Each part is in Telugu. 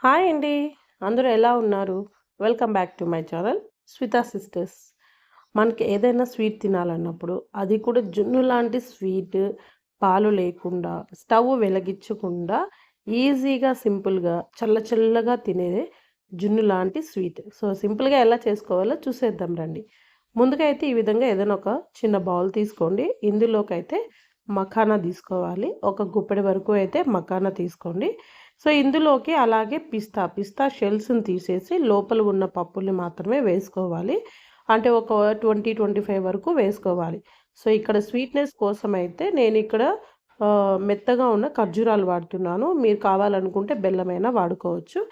హాయ్ అండి. అందరూ ఎలా ఉన్నారు? Welcome back to my channel Swita sisters. మనకి ఏదైనా స్వీట్ తినాలన్నప్పుడు అది కూడా జున్ను లాంటి స్వీట్ పాలు లేకుండా స్టవ్ వెలిగించకుండా ఈజీగా సింపుల్గా చల్ల చల్లగా తినేదే జున్ను లాంటి స్వీట్. సో సింపుల్గా ఎలా చేసుకోవాలో చూసేద్దాం రండి. ముందుగా అయితే ఈ విధంగా ఏదైనా ఒక చిన్న బౌల్ తీసుకోండి. ఇందులోకైతే మఖానా తీసుకోవాలి. ఒక గుప్పెడి వరకు అయితే మఖానా తీసుకోండి. సో ఇందులోకి అలాగే పిస్తా షెల్స్ని తీసేసి లోపల ఉన్న పప్పుల్ని మాత్రమే వేసుకోవాలి. అంటే ఒక 20-25 వరకు వేసుకోవాలి. సో ఇక్కడ స్వీట్నెస్ కోసం అయితే నేను ఇక్కడ మెత్తగా ఉన్న ఖర్జూరాలు వాడుతున్నాను. మీరు కావాలనుకుంటే బెల్లమైనా వాడుకోవచ్చు.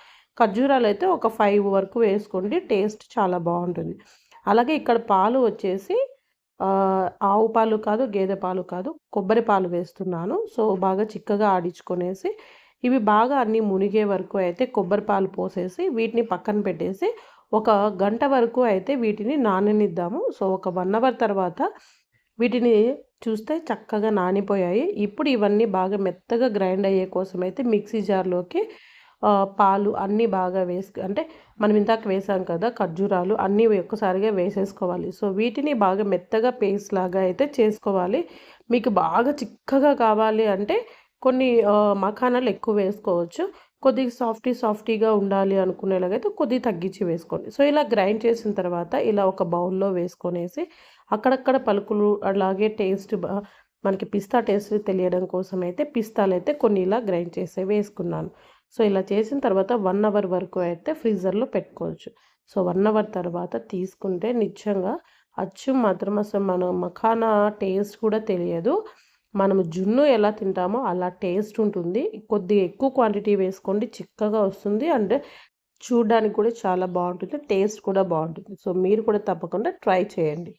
ఖర్జూరాలు అయితే ఒక 5 వరకు వేసుకోండి. టేస్ట్ చాలా బాగుంటుంది. అలాగే ఇక్కడ పాలు వచ్చేసి ఆవు పాలు కాదు, గేదె పాలు కాదు, కొబ్బరి పాలు వేస్తున్నాను. సో బాగా చిక్కగా ఆడించుకొనేసి ఇవి బాగా అన్నీ మునిగే వరకు అయితే కొబ్బరి పాలు పోసేసి వీటిని పక్కన పెట్టేసి ఒక గంట వరకు అయితే వీటిని నాననిద్దాము. సో ఒక 1 అవర్ తర్వాత వీటిని చూస్తే చక్కగా నానిపోయాయి. ఇప్పుడు ఇవన్నీ బాగా మెత్తగా గ్రైండ్ అయ్యే కోసం అయితే మిక్సీ జార్లోకి పాలు అన్నీ బాగా అంటే మనం ఇందాక వేసాం కదా ఖర్జూరాలు అన్నీ ఒక్కసారిగా వేసేసుకోవాలి. సో వీటిని బాగా మెత్తగా పేస్ట్ లాగా అయితే చేసుకోవాలి. మీకు బాగా చిక్కగా కావాలి అంటే కొన్ని మఖానాలు ఎక్కువ వేసుకోవచ్చు. కొద్దిగా సాఫ్టీగా ఉండాలి అనుకునేలాగైతే కొద్దిగా తగ్గించి వేసుకోండి. సో ఇలా గ్రైండ్ చేసిన తర్వాత ఇలా ఒక బౌల్లో వేసుకొనేసి అక్కడక్కడ పలుకులు అలాగే టేస్ట్ మనకి పిస్తా టేస్ట్ తెలియడం కోసం అయితే పిస్తాలైతే కొన్ని ఇలా గ్రైండ్ చేసి వేసుకున్నాను. సో ఇలా చేసిన తర్వాత 1 అవర్ వరకు అయితే ఫ్రీజర్లో పెట్టుకోవచ్చు. సో 1 అవర్ తర్వాత తీసుకుంటే నిజంగా అచ్చు మాత్రం అసలు మన మఖానా టేస్ట్ కూడా తెలియదు. మనము జున్ను ఎలా తింటామో అలా టేస్ట్ ఉంటుంది. కొద్దిగా ఎక్కువ క్వాంటిటీ వేసుకోండి, చిక్కగా వస్తుంది. అండ్ చూడడానికి కూడా చాలా బాగుంటుంది, టేస్ట్ కూడా బాగుంటుంది. సో మీరు కూడా తప్పకుండా ట్రై చేయండి.